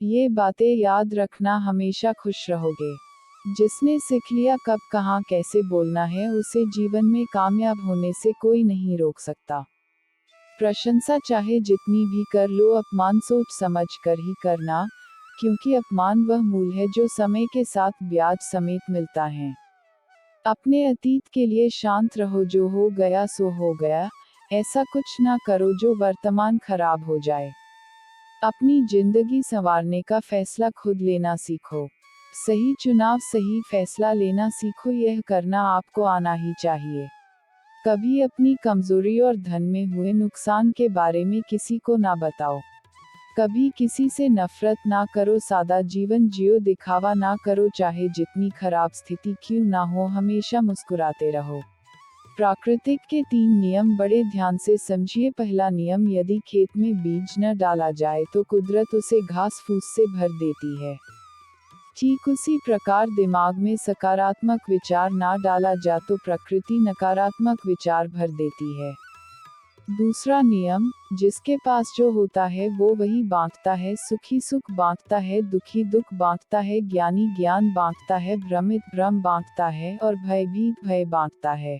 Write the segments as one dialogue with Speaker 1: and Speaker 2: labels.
Speaker 1: ये बातें याद रखना, हमेशा खुश रहोगे। जिसने सीख लिया कब कहाँ कैसे बोलना है, उसे जीवन में कामयाब होने से कोई नहीं रोक सकता। प्रशंसा चाहे जितनी भी कर लो, अपमान सोच समझ कर ही करना, क्योंकि अपमान वह मूल है जो समय के साथ ब्याज समेत मिलता है। अपने अतीत के लिए शांत रहो, जो हो गया सो हो गया, ऐसा कुछ ना करो जो वर्तमान खराब हो जाए। अपनी जिंदगी संवारने का फैसला खुद लेना सीखो। सही चुनाव सही फैसला लेना सीखो, यह करना आपको आना ही चाहिए। कभी अपनी कमजोरी और धन में हुए नुकसान के बारे में किसी को ना बताओ। कभी किसी से नफरत ना करो, सादा जीवन जियो, दिखावा ना करो, चाहे जितनी खराब स्थिति क्यों ना हो, हमेशा मुस्कुराते रहो। प्राकृतिक के 3 नियम बड़े ध्यान से समझिए। पहला नियम, यदि खेत में बीज न डाला जाए तो कुदरत उसे घास फूस से भर देती है। ठीक उसी प्रकार दिमाग में सकारात्मक विचार ना डाला जा तो प्रकृति नकारात्मक विचार भर देती है। दूसरा नियम, जिसके पास जो होता है वो वही बांटता है, सुखी सुख बांटता है, दुखी दुख बांटता है, ज्ञानी ज्ञान बांटता है, भ्रमित भ्रम बांटता है, और भयभीत भय बांटता है।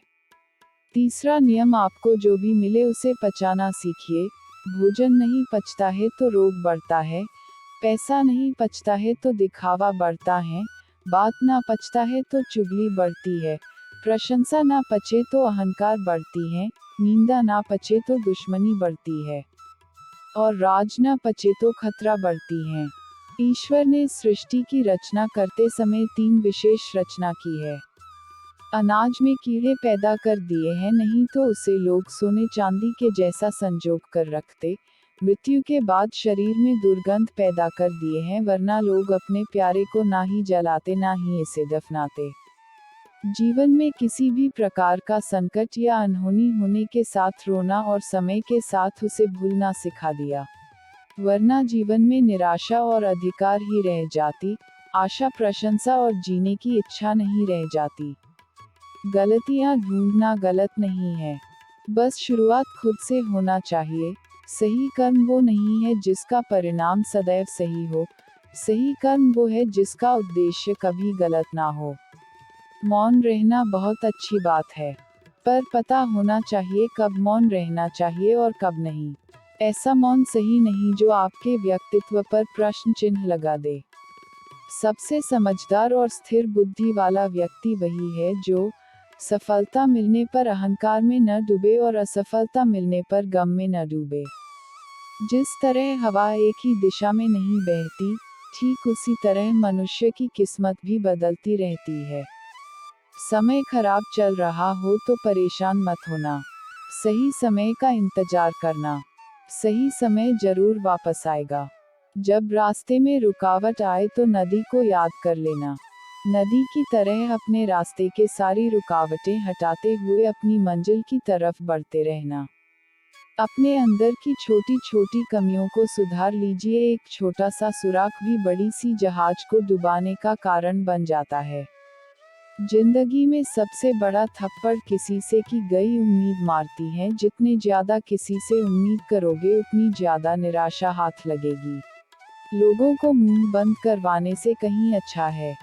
Speaker 1: तीसरा नियम, आपको जो भी मिले उसे पचाना सीखिए। भोजन नहीं पचता है तो रोग बढ़ता है, पैसा नहीं पचता है तो दिखावा बढ़ता है, बात ना पचता है तो चुगली बढ़ती है, प्रशंसा ना पचे तो अहंकार बढ़ती है, निंदा ना पचे तो दुश्मनी बढ़ती है, और राज ना पचे तो खतरा बढ़ती है। ईश्वर ने सृष्टि की रचना करते समय 3 विशेष रचना की है। अनाज में कीड़े पैदा कर दिए हैं, नहीं तो उसे लोग सोने चांदी के जैसा संजोग कर रखते। मृत्यु के बाद शरीर में दुर्गंध पैदा कर दिए हैं, वरना लोग अपने प्यारे को ना ही जलाते ना ही इसे दफनाते। जीवन में किसी भी प्रकार का संकट या अनहोनी होने के साथ रोना और समय के साथ उसे भूलना सिखा दिया, वरना जीवन में निराशा और अधिकार ही रह जाती, आशा प्रशंसा और जीने की इच्छा नहीं रह जाती। गलतियां ढूंढना गलत नहीं है, बस शुरुआत खुद से होना चाहिए। सही कर्म वो नहीं है जिसका परिणाम सदैव सही हो, सही कर्म वो है जिसका उद्देश्य कभी गलत ना हो। मौन रहना बहुत अच्छी बात है, पर पता होना चाहिए कब मौन रहना चाहिए और कब नहीं। ऐसा मौन सही नहीं जो आपके व्यक्तित्व पर प्रश्न चिन्ह लगा दे। सबसे समझदार और स्थिर बुद्धि वाला व्यक्ति वही है जो सफलता मिलने पर अहंकार में न डूबे और असफलता मिलने पर गम में न डूबे। जिस तरह हवा एक ही दिशा में नहीं बहती, ठीक उसी तरह मनुष्य की किस्मत भी बदलती रहती है। समय खराब चल रहा हो तो परेशान मत होना, सही समय का इंतजार करना, सही समय जरूर वापस आएगा। जब रास्ते में रुकावट आए तो नदी को याद कर लेना, नदी की तरह अपने रास्ते के सारी रुकावटें हटाते हुए अपनी मंजिल की तरफ बढ़ते रहना। अपने अंदर की छोटी छोटी कमियों को सुधार लीजिए, एक छोटा सा सुराख भी बड़ी सी जहाज को डुबाने का कारण बन जाता है। जिंदगी में सबसे बड़ा थप्पड़ किसी से की गई उम्मीद मारती है, जितने ज्यादा किसी से उम्मीद करोगे उतनी ज्यादा निराशा हाथ लगेगी। लोगों को मुंह बंद करवाने से कहीं अच्छा है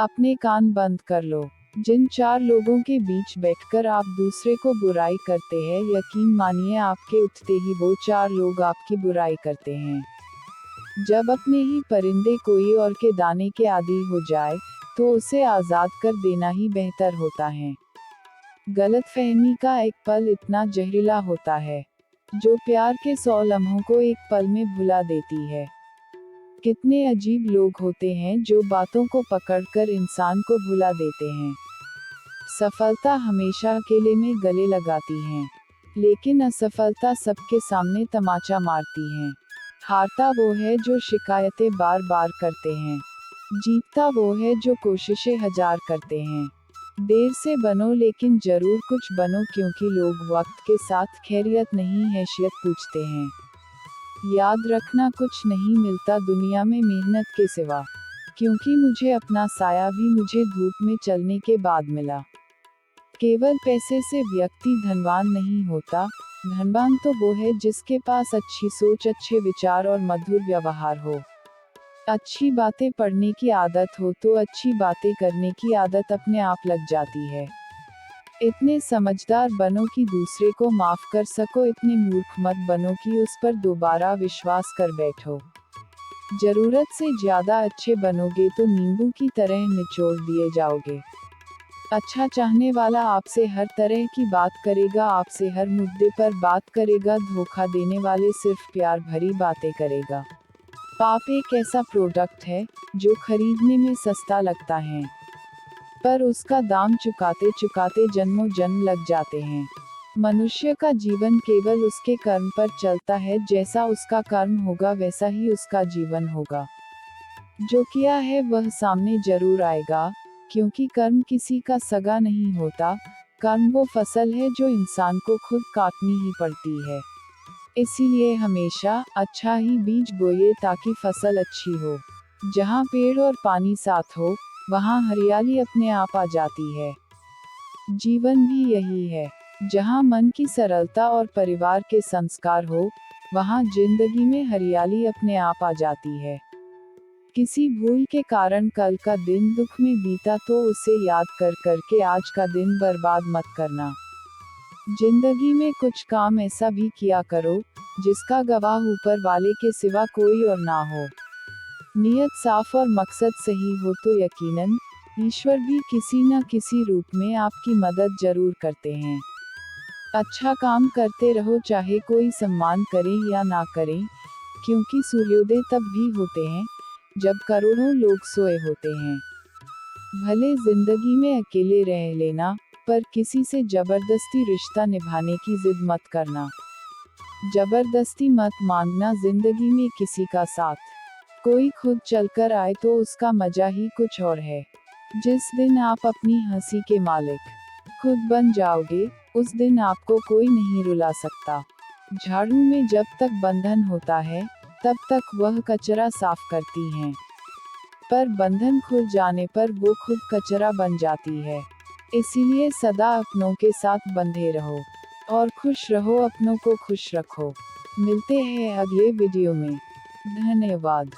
Speaker 1: अपने कान बंद कर लो। जिन 4 लोगों के बीच बैठकर आप दूसरे को बुराई करते हैं, यकीन मानिए आपके उठते ही वो 4 लोग आपकी बुराई करते हैं। जब अपने ही परिंदे कोई और के दाने के आदी हो जाए, तो उसे आजाद कर देना ही बेहतर होता है। गलतफहमी का एक पल इतना जहरीला होता है, जो प्यार के 100 लम्हों को एक पल में भुला देती है। कितने अजीब लोग होते हैं जो बातों को पकड़कर इंसान को भुला देते हैं। सफलता हमेशा अकेले में गले लगाती है, लेकिन असफलता सबके सामने तमाचा मारती है। हारता वो है जो शिकायतें बार बार करते हैं, जीतता वो है जो कोशिशें 1000 करते हैं। देर से बनो लेकिन जरूर कुछ बनो, क्योंकि लोग वक्त के साथ खैरियत नहीं हैसियत पूछते हैं। याद रखना, कुछ नहीं मिलता दुनिया में मेहनत के सिवा, क्योंकि मुझे अपना साया भी मुझे धूप में चलने के बाद मिला। केवल पैसे से व्यक्ति धनवान नहीं होता, धनवान तो वो है जिसके पास अच्छी सोच, अच्छे विचार और मधुर व्यवहार हो। अच्छी बातें पढ़ने की आदत हो तो अच्छी बातें करने की आदत अपने आप लग जाती है। इतने समझदार बनो कि दूसरे को माफ कर सको, इतने मूर्ख मत बनो कि उस पर दोबारा विश्वास कर बैठो। जरूरत से ज्यादा अच्छे बनोगे तो नींबू की तरह निचोड़ दिए जाओगे। अच्छा चाहने वाला आपसे हर तरह की बात करेगा, आपसे हर मुद्दे पर बात करेगा। धोखा देने वाले सिर्फ प्यार भरी बातें करेगा। पाप एक ऐसा प्रोडक्ट है जो खरीदने में सस्ता लगता है, पर उसका दाम चुकाते चुकाते जन्मों जन्म लग जाते हैं। मनुष्य का जीवन केवल उसके कर्म पर चलता है, जैसा उसका कर्म होगा वैसा ही उसका जीवन होगा। जो किया है वह सामने जरूर आएगा, क्योंकि कर्म किसी का सगा नहीं होता। कर्म वो फसल है जो इंसान को खुद काटनी ही पड़ती है। इसीलिए हमेशा अच्छा ही बीज बोइए ताकि फसल अच्छी हो। जहाँ पेड़ और पानी साथ हो, वहाँ हरियाली अपने आप आ जाती है। जीवन भी यही है, जहाँ मन की सरलता और परिवार के संस्कार हो, वहाँ जिंदगी में हरियाली अपने आप आ जाती है। किसी भूल के कारण कल का दिन दुख में बीता तो उसे याद कर करके आज का दिन बर्बाद मत करना। जिंदगी में कुछ काम ऐसा भी किया करो जिसका गवाह ऊपर वाले के सिवा कोई और ना हो। नियत साफ और मकसद सही हो तो यकीनन ईश्वर भी किसी न किसी रूप में आपकी मदद जरूर करते हैं। अच्छा काम करते रहो, चाहे कोई सम्मान करे या ना करे, क्योंकि सूर्योदय तब भी होते हैं जब करोड़ों लोग सोए होते हैं। भले जिंदगी में अकेले रह लेना, पर किसी से जबरदस्ती रिश्ता निभाने की जिद मत करना। जबरदस्ती मत मांगना जिंदगी में किसी का साथ। कोई खुद चलकर आए तो उसका मजा ही कुछ और है। जिस दिन आप अपनी हंसी के मालिक खुद बन जाओगे, उस दिन आपको कोई नहीं रुला सकता। झाड़ू में जब तक बंधन होता है, तब तक वह कचरा साफ करती हैं, पर बंधन खुल जाने पर वो खुद कचरा बन जाती है। इसीलिए सदा अपनों के साथ बंधे रहो और खुश रहो, अपनों को खुश रखो। मिलते हैं अगले वीडियो में। धन्यवाद।